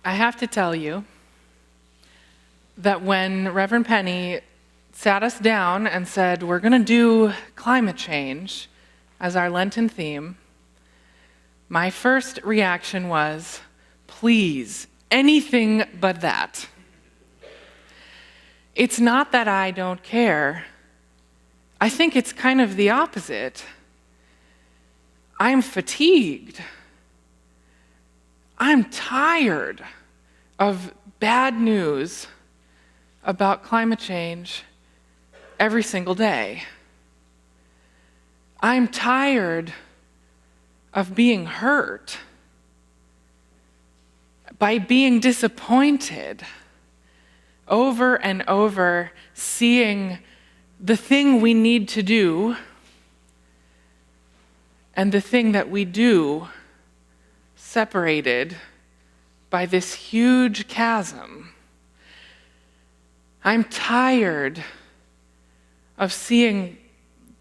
I have to tell you that when Reverend Penny sat us down and said, we're going to do climate change as our Lenten theme, my first reaction was, please, anything but that. It's not that I don't care. I think it's kind of the opposite. I'm fatigued. I'm tired of bad news about climate change every single day. I'm tired of being hurt by being disappointed over and over, seeing the thing we need to do and the thing that we do separated by this huge chasm. I'm tired of seeing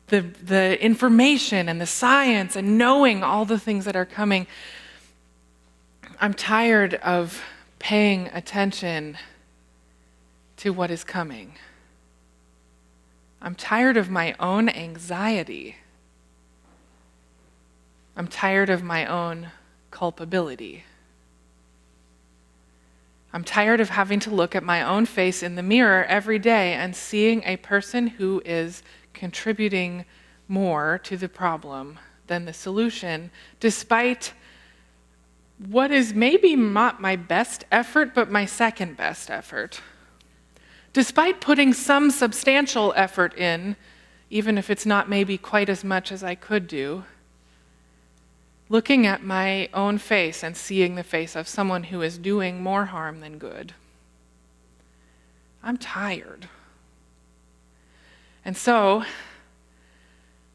the information and the science and knowing all the things that are coming. I'm tired of paying attention to what is coming. I'm tired of my own anxiety. I'm tired of my own culpability. I'm tired of having to look at my own face in the mirror every day and seeing a person who is contributing more to the problem than the solution, despite what is maybe not my best effort, but my second best effort. Despite putting some substantial effort in, even if it's not maybe quite as much as I could do, looking at my own face and seeing the face of someone who is doing more harm than good. I'm tired. And so,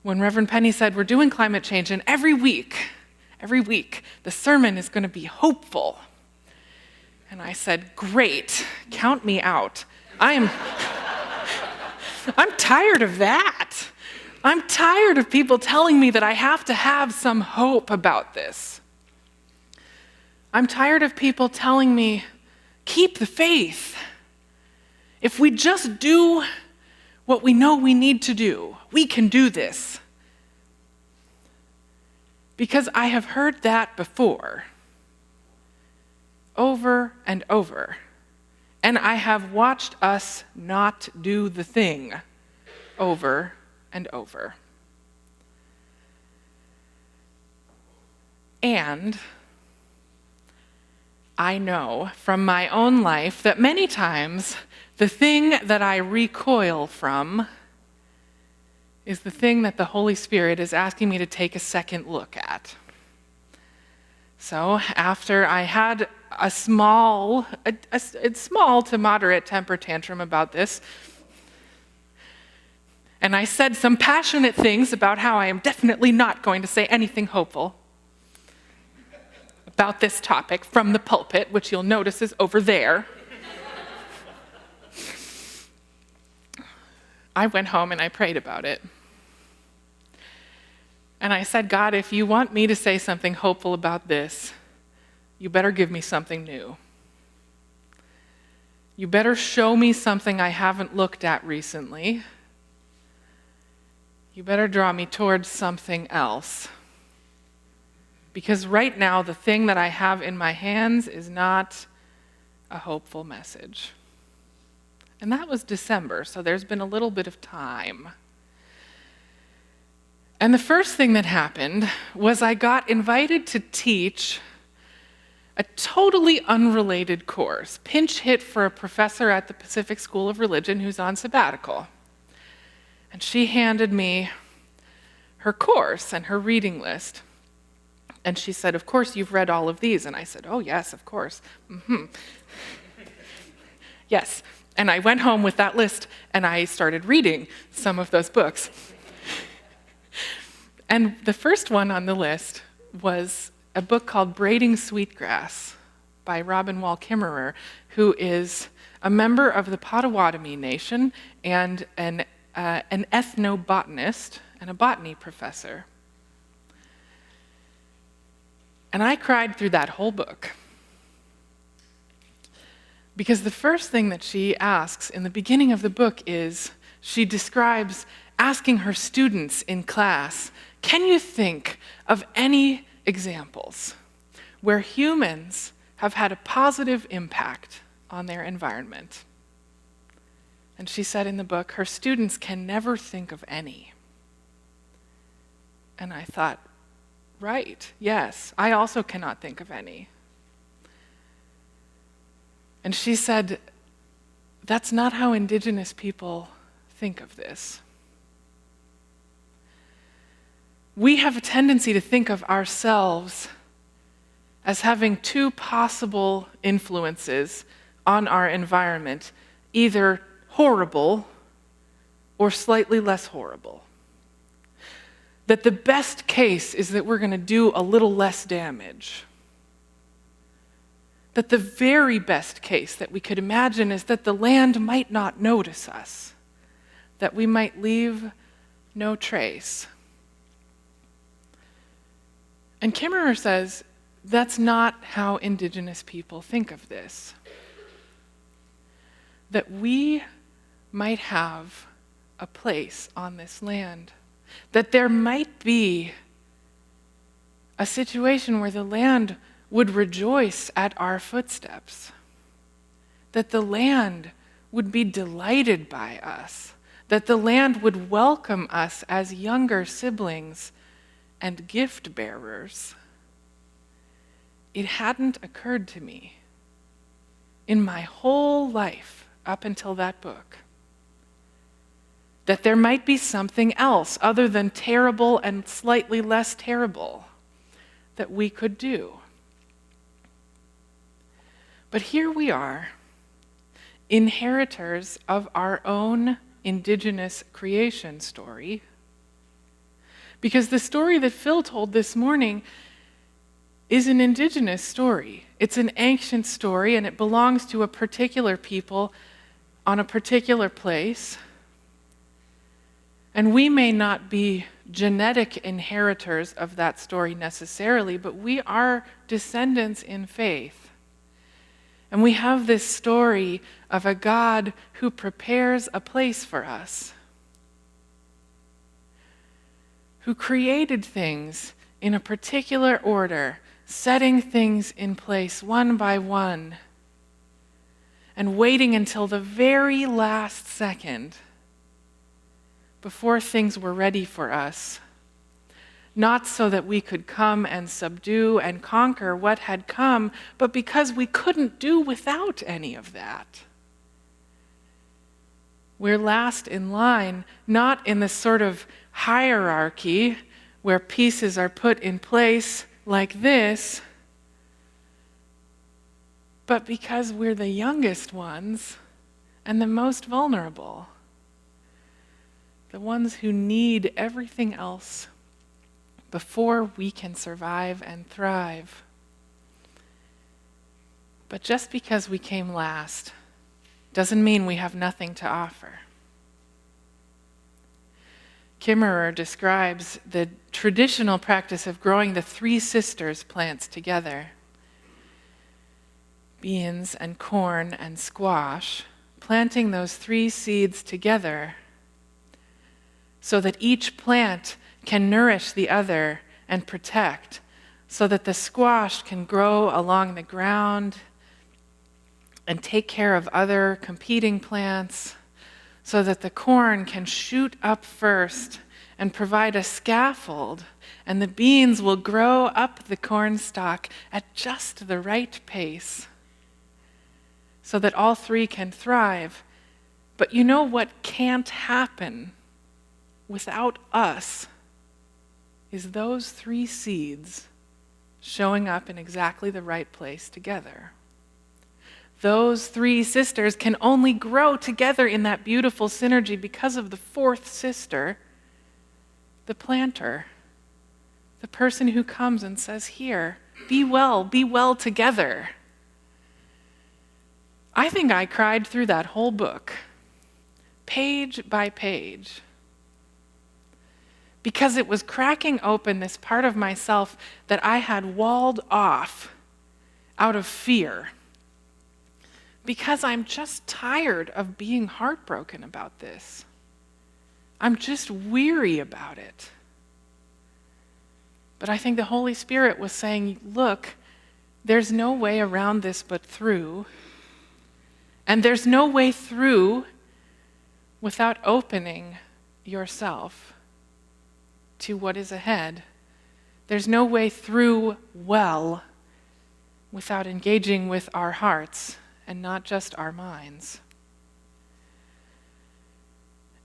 when Reverend Penny said, we're doing climate change, and every week, the sermon is going to be hopeful. And I said, great, count me out. I'm tired of that. I'm tired of people telling me that I have to have some hope about this. I'm tired of people telling me, keep the faith. If we just do what we know we need to do, we can do this. Because I have heard that before, over and over. And I have watched us not do the thing over and over. And I know from my own life that many times the thing that I recoil from is the thing that the Holy Spirit is asking me to take a second look at. So after I had a small to moderate temper tantrum about this, and I said some passionate things about how I am definitely not going to say anything hopeful about this topic from the pulpit, which you'll notice is over there. I went home and I prayed about it. And I said, God, if you want me to say something hopeful about this, you better give me something new. You better show me something I haven't looked at recently. You better draw me towards something else. Because right now, the thing that I have in my hands is not a hopeful message. And that was December, so there's been a little bit of time. And the first thing that happened was I got invited to teach a totally unrelated course, pinch hit for a professor at the Pacific School of Religion who's on sabbatical. And she handed me her course and her reading list. And she said, of course, you've read all of these. And I said, oh, yes, of course. Yes. And I went home with that list, and I started reading some of those books. And the first one on the list was a book called Braiding Sweetgrass by Robin Wall Kimmerer, who is a member of the Potawatomi Nation and an ethnobotanist and a botany professor. And I cried through that whole book. Because the first thing that she asks in the beginning of the book is, she describes asking her students in class, can you think of any examples where humans have had a positive impact on their environment? And she said in the book, her students can never think of any. And I thought, right, yes, I also cannot think of any. And she said, that's not how Indigenous people think of this. We have a tendency to think of ourselves as having two possible influences on our environment, either horrible or slightly less horrible. That the best case is that we're going to do a little less damage. That the very best case that we could imagine is that the land might not notice us, that we might leave no trace. And Kimmerer says that's not how Indigenous people think of this. That we might have a place on this land. That there might be a situation where the land would rejoice at our footsteps. That the land would be delighted by us. That the land would welcome us as younger siblings and gift bearers. It hadn't occurred to me in my whole life up until that book that there might be something else other than terrible and slightly less terrible that we could do. But here we are, inheritors of our own Indigenous creation story, because the story that Phil told this morning is an Indigenous story. It's an ancient story, and it belongs to a particular people on a particular place. And we may not be genetic inheritors of that story necessarily, but we are descendants in faith. And we have this story of a God who prepares a place for us, who created things in a particular order, setting things in place one by one, and waiting until the very last second before things were ready for us, not so that we could come and subdue and conquer what had come, but because we couldn't do without any of that. We're last in line, not in the sort of hierarchy where pieces are put in place like this, but because we're the youngest ones and the most vulnerable. The ones who need everything else before we can survive and thrive. But just because we came last doesn't mean we have nothing to offer. Kimmerer describes the traditional practice of growing the three sisters plants together, beans and corn and squash, planting those three seeds together so that each plant can nourish the other and protect, so that the squash can grow along the ground and take care of other competing plants, so that the corn can shoot up first and provide a scaffold, and the beans will grow up the corn stalk at just the right pace, so that all three can thrive. But you know what can't happen without us is those three seeds showing up in exactly the right place together. Those three sisters can only grow together in that beautiful synergy because of the fourth sister, the planter, the person who comes and says, here, be well together. I think I cried through that whole book, page by page, because it was cracking open this part of myself that I had walled off out of fear. because I'm just tired of being heartbroken about this. I'm just weary about it. But I think the Holy Spirit was saying, look, there's no way around this but through. And there's no way through without opening yourself to what is ahead. There's no way through well without engaging with our hearts and not just our minds.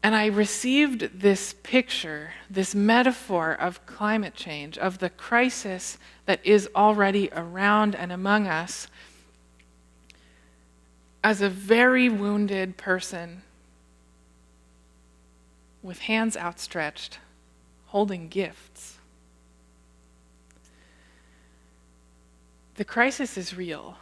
And I received this picture, this metaphor of climate change, of the crisis that is already around and among us, as a very wounded person with hands outstretched, holding gifts. The crisis is real.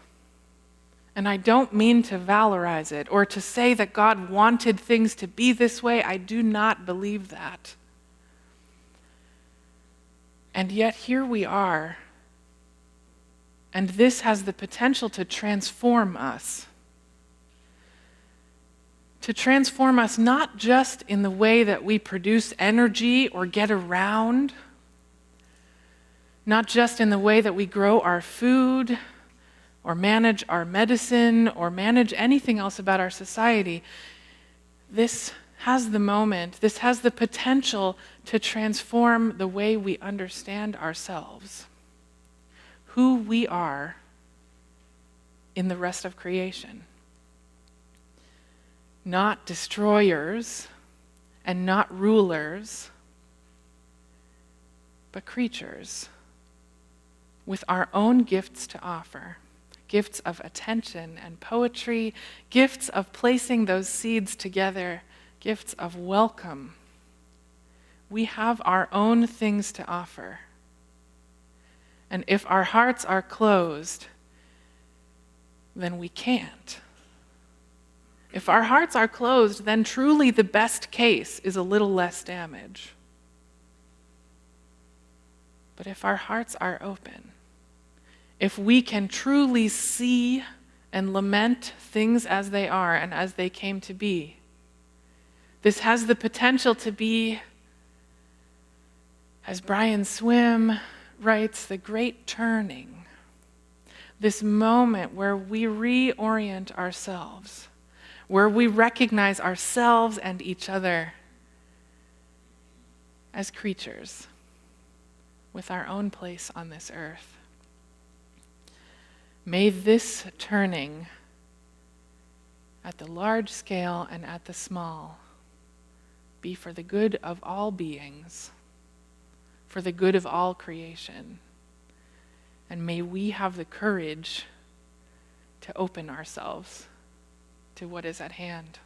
And I don't mean to valorize it or to say that God wanted things to be this way. I do not believe that. And yet here we are. And this has the potential to transform us. To transform us not just in the way that we produce energy or get around, not just in the way that we grow our food, or manage our medicine, or manage anything else about our society. This has the potential to transform the way we understand ourselves, who we are in the rest of creation. Not destroyers and not rulers, but creatures with our own gifts to offer. Gifts of attention and poetry, gifts of placing those seeds together, gifts of welcome. We have our own things to offer. And if our hearts are closed, then we can't. If our hearts are closed, then truly the best case is a little less damage. But if our hearts are open, if we can truly see and lament things as they are and as they came to be, this has the potential to be, as Brian Swim writes, the great turning. This moment where we reorient ourselves, where we recognize ourselves and each other as creatures with our own place on this earth. May this turning at the large scale and at the small be for the good of all beings, for the good of all creation. And may we have the courage to open ourselves to what is at hand.